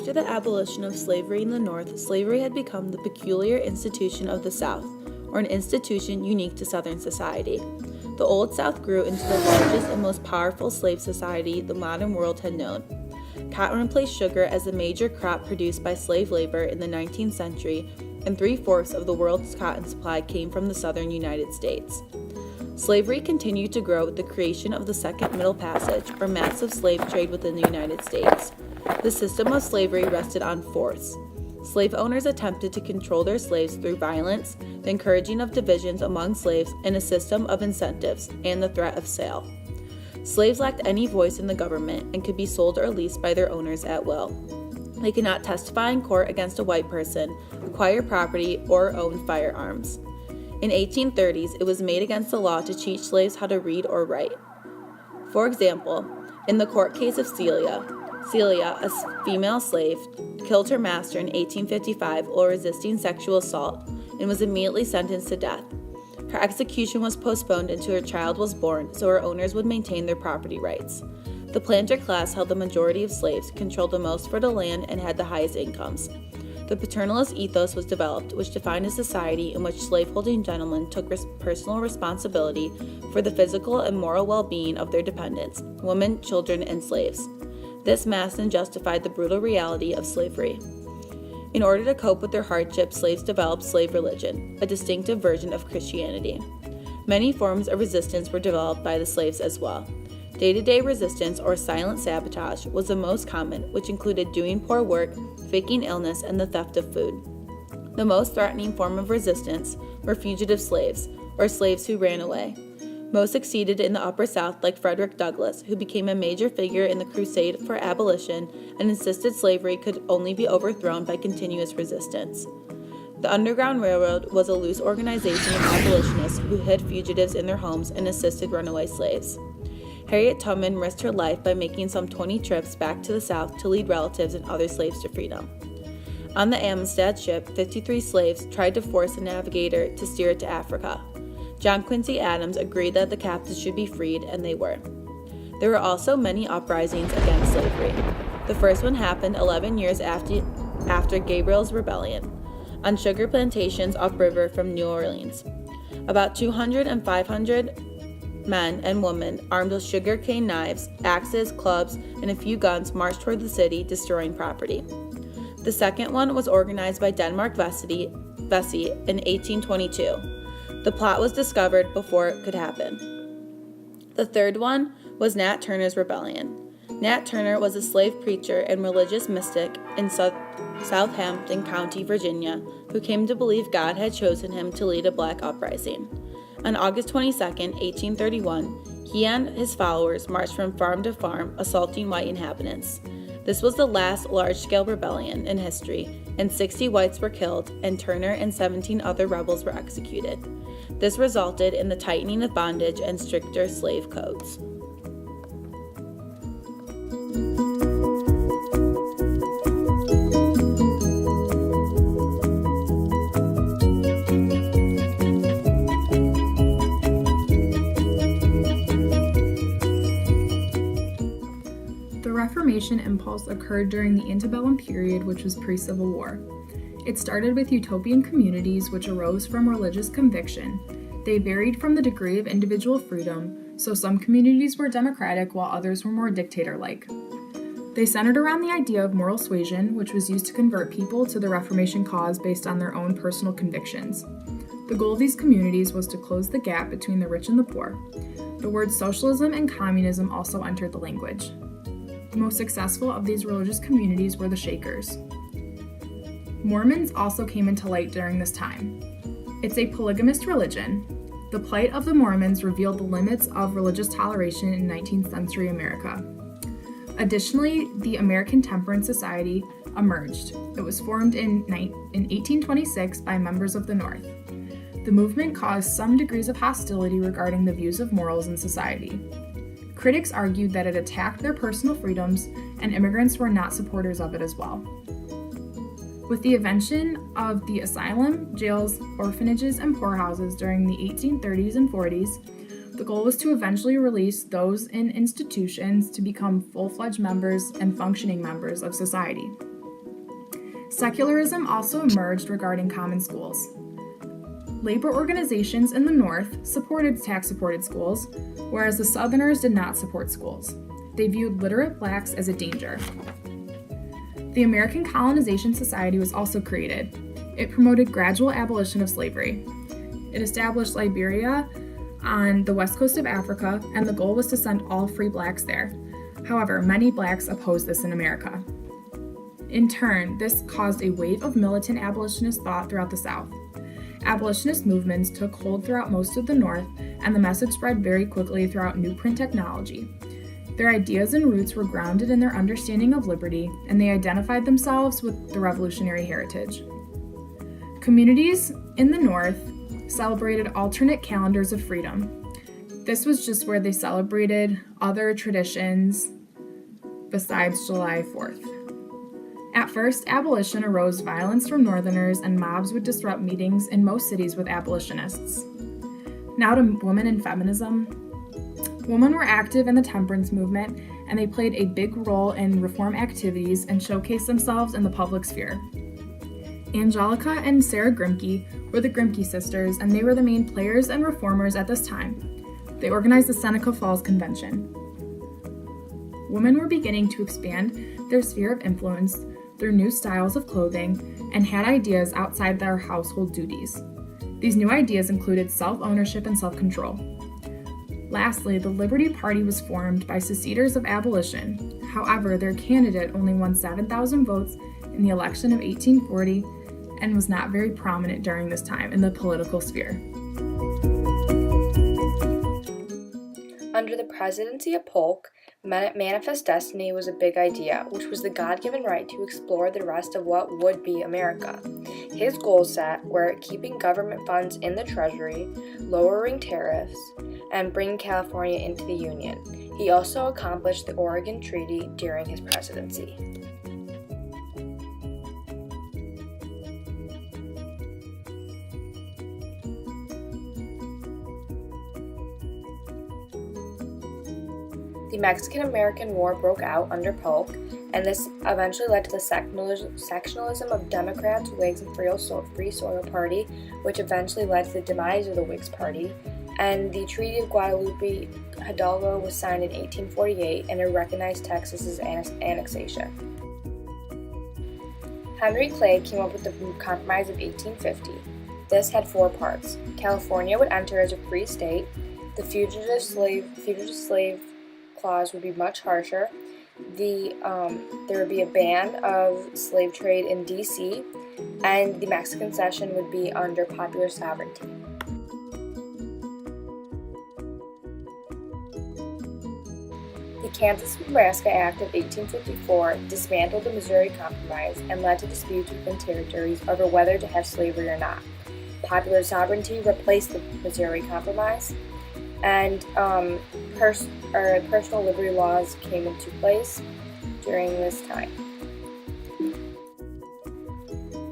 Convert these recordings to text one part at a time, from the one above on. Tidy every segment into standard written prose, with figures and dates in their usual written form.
After the abolition of slavery in the North, slavery had become the peculiar institution of the South, or an institution unique to Southern society. The Old South grew into the largest and most powerful slave society the modern world had known. Cotton replaced sugar as the major crop produced by slave labor in the 19th century, and 3/4 of the world's cotton supply came from the southern United States. Slavery continued to grow with the creation of the Second Middle Passage, or massive slave trade within the United States. The system of slavery rested on force. Slave owners attempted to control their slaves through violence, the encouraging of divisions among slaves, and a system of incentives, and the threat of sale. Slaves lacked any voice in the government and could be sold or leased by their owners at will. They could not testify in court against a white person, acquire property, or own firearms. In 1830s, it was made against the law to teach slaves how to read or write. For example, in the court case of Celia, a female slave, killed her master in 1855 while resisting sexual assault and was immediately sentenced to death. Her execution was postponed until her child was born so her owners would maintain their property rights. The planter class held the majority of slaves, controlled the most fertile land, and had the highest incomes. The paternalist ethos was developed, which defined a society in which slaveholding gentlemen took personal responsibility for the physical and moral well-being of their dependents, women, children, and slaves. This masked and justified the brutal reality of slavery. In order to cope with their hardships, slaves developed slave religion, a distinctive version of Christianity. Many forms of resistance were developed by the slaves as well. Day-to-day resistance, or silent sabotage, was the most common, which included doing poor work, faking illness, and the theft of food. The most threatening form of resistance were fugitive slaves, or slaves who ran away. Most succeeded in the Upper South, like Frederick Douglass, who became a major figure in the crusade for abolition and insisted slavery could only be overthrown by continuous resistance. The Underground Railroad was a loose organization of abolitionists who hid fugitives in their homes and assisted runaway slaves. Harriet Tubman risked her life by making some 20 trips back to the South to lead relatives and other slaves to freedom. On the Amistad ship, 53 slaves tried to force a navigator to steer it to Africa. John Quincy Adams agreed that the captives should be freed, and they were. There were also many uprisings against slavery. The first one happened 11 years after Gabriel's Rebellion, on sugar plantations upriver from New Orleans. About 200 and 500 men and women, armed with sugar-cane knives, axes, clubs, and a few guns, marched toward the city, destroying property. The second one was organized by Denmark Vesey in 1822. The plot was discovered before it could happen. The third one was Nat Turner's Rebellion. Nat Turner was a slave preacher and religious mystic in Southampton County, Virginia, who came to believe God had chosen him to lead a black uprising. On August 22, 1831, he and his followers marched from farm to farm, assaulting white inhabitants. This was the last large-scale rebellion in history, and 60 whites were killed, and Turner and 17 other rebels were executed. This resulted in the tightening of bondage and stricter slave codes. The Reformation impulse occurred during the antebellum period, which was pre-Civil War. It started with utopian communities which arose from religious conviction. They varied from the degree of individual freedom, so some communities were democratic while others were more dictator-like. They centered around the idea of moral suasion, which was used to convert people to the Reformation cause based on their own personal convictions. The goal of these communities was to close the gap between the rich and the poor. The words socialism and communism also entered the language. The most successful of these religious communities were the Shakers. Mormons also came into light during this time. It's a polygamist religion. The plight of the Mormons revealed the limits of religious toleration in 19th century America. Additionally, the American Temperance Society emerged. It was formed in 1826 by members of the North. The movement caused some degrees of hostility regarding the views of morals in society. Critics argued that it attacked their personal freedoms, and immigrants were not supporters of it as well. With the invention of the asylum, jails, orphanages, and poorhouses during the 1830s and 40s, the goal was to eventually release those in institutions to become full-fledged members and functioning members of society. Secularism also emerged regarding common schools. Labor organizations in the North supported tax-supported schools, whereas the Southerners did not support schools. They viewed literate blacks as a danger. The American Colonization Society was also created. It promoted gradual abolition of slavery. It established Liberia on the west coast of Africa, and the goal was to send all free blacks there. However, many blacks opposed this in America. In turn, this caused a wave of militant abolitionist thought throughout the South. Abolitionist movements took hold throughout most of the North, and the message spread very quickly throughout newsprint technology. Their ideas and roots were grounded in their understanding of liberty, and they identified themselves with the revolutionary heritage. Communities in the North celebrated alternate calendars of freedom. This was just where they celebrated other traditions besides July 4th. At first, abolition arose violence from Northerners, and mobs would disrupt meetings in most cities with abolitionists. Now to women and feminism. Women were active in the temperance movement, and they played a big role in reform activities and showcased themselves in the public sphere. Angelica and Sarah Grimke were the Grimke sisters, and they were the main players and reformers at this time. They organized the Seneca Falls Convention. Women were beginning to expand their sphere of influence through new styles of clothing and had ideas outside their household duties. These new ideas included self-ownership and self-control. Lastly, the Liberty Party was formed by seceders of abolition. However, their candidate only won 7,000 votes in the election of 1840 and was not very prominent during this time in the political sphere. Under the presidency of Polk, Manifest Destiny was a big idea, which was the God-given right to explore the rest of what would be America. His goals set were keeping government funds in the Treasury, lowering tariffs, and bringing California into the Union. He also accomplished the Oregon Treaty during his presidency. The Mexican-American War broke out under Polk, and this eventually led to the sectionalism of Democrats, Whigs, and Free Soil Party, which eventually led to the demise of the Whigs Party. And the Treaty of Guadalupe Hidalgo was signed in 1848, and it recognized Texas's annexation. Henry Clay came up with the Compromise of 1850. This had 4 parts. California would enter as a free state. The fugitive slave clause would be much harsher. There would be a ban of slave trade in D.C., and the Mexican cession would be under popular sovereignty. The Kansas-Nebraska Act of 1854 dismantled the Missouri Compromise and led to disputes within territories over whether to have slavery or not. Popular sovereignty replaced the Missouri Compromise, and personal liberty laws came into place during this time.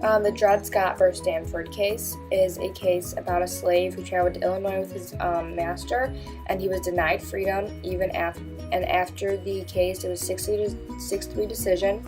The Dred Scott v. Stanford case is a case about a slave who traveled to Illinois with his master, and he was denied freedom after the case. It was 6-3 decision.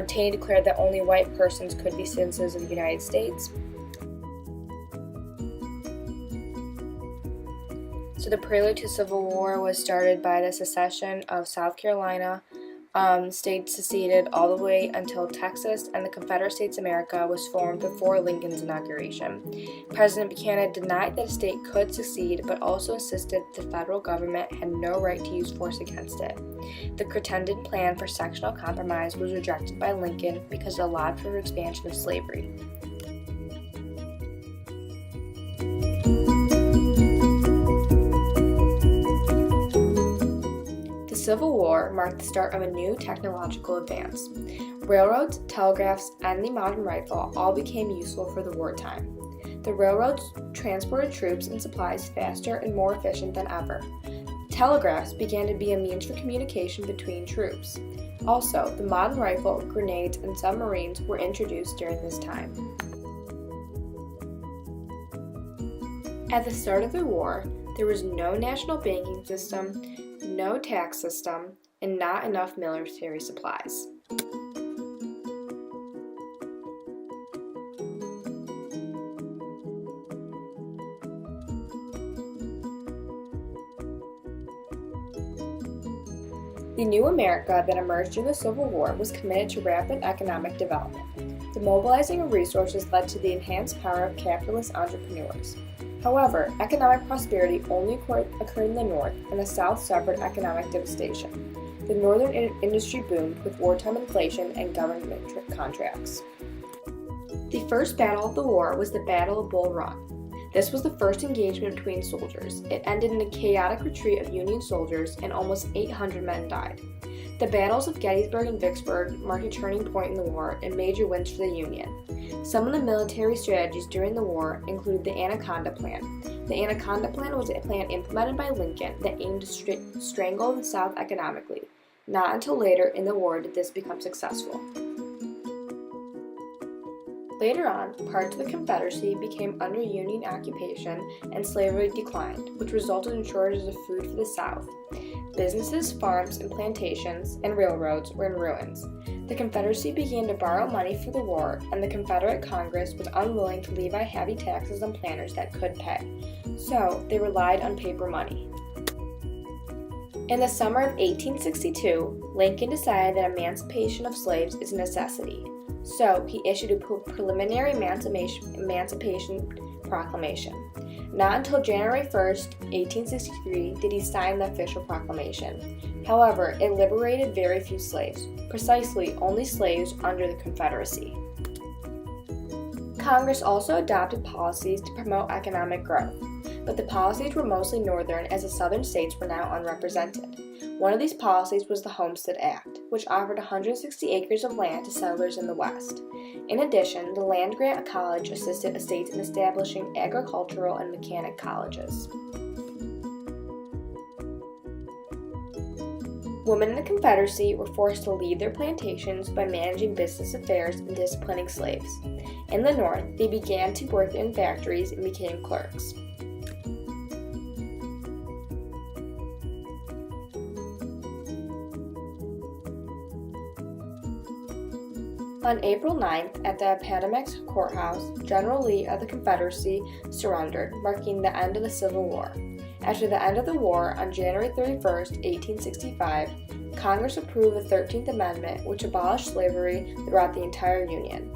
Taney declared that only white persons could be citizens of the United States. So the prelude to Civil War was started by the secession of South Carolina. States seceded all the way until Texas and the Confederate States of America was formed before Lincoln's inauguration. President Buchanan denied that a state could secede, but also insisted the federal government had no right to use force against it. The Crittenden plan for sectional compromise was rejected by Lincoln because it allowed for the expansion of slavery. The Civil War marked the start of a new technological advance. Railroads, telegraphs, and the modern rifle all became useful for the wartime. The railroads transported troops and supplies faster and more efficient than ever. Telegraphs began to be a means for communication between troops. Also, the modern rifle, grenades, and submarines were introduced during this time. At the start of the war, there was no national banking system, no tax system, and not enough military supplies. The new America that emerged during the Civil War was committed to rapid economic development. The mobilizing of resources led to the enhanced power of capitalist entrepreneurs. However, economic prosperity only occurred in the North, and the South suffered economic devastation. The Northern industry boomed with wartime inflation and government contracts. The first battle of the war was the Battle of Bull Run. This was the first engagement between soldiers. It ended in a chaotic retreat of Union soldiers, and almost 800 men died. The battles of Gettysburg and Vicksburg marked a turning point in the war and major wins for the Union. Some of the military strategies during the war included the Anaconda Plan. The Anaconda Plan was a plan implemented by Lincoln that aimed to strangle the South economically. Not until later in the war did this become successful. Later on, parts of the Confederacy became under Union occupation and slavery declined, which resulted in shortages of food for the South. Businesses, farms, and plantations, and railroads were in ruins. The Confederacy began to borrow money for the war, and the Confederate Congress was unwilling to levy heavy taxes on planters that could pay. So, they relied on paper money. In the summer of 1862, Lincoln decided that emancipation of slaves is a necessity. So, he issued a preliminary emancipation proclamation. Not until January 1st, 1863, did he sign the official proclamation. However, it liberated very few slaves, precisely only slaves under the Confederacy. Congress also adopted policies to promote economic growth, but the policies were mostly northern as the southern states were now unrepresented. One of these policies was the Homestead Act, which offered 160 acres of land to settlers in the West. In addition, the land grant college assisted estates in establishing agricultural and mechanic colleges. Women in the Confederacy were forced to leave their plantations by managing business affairs and disciplining slaves. In the North, they began to work in factories and became clerks. On April 9th, at the Appomattox Courthouse, General Lee of the Confederacy surrendered, marking the end of the Civil War. After the end of the war, on January 31, 1865, Congress approved the 13th Amendment, which abolished slavery throughout the entire Union.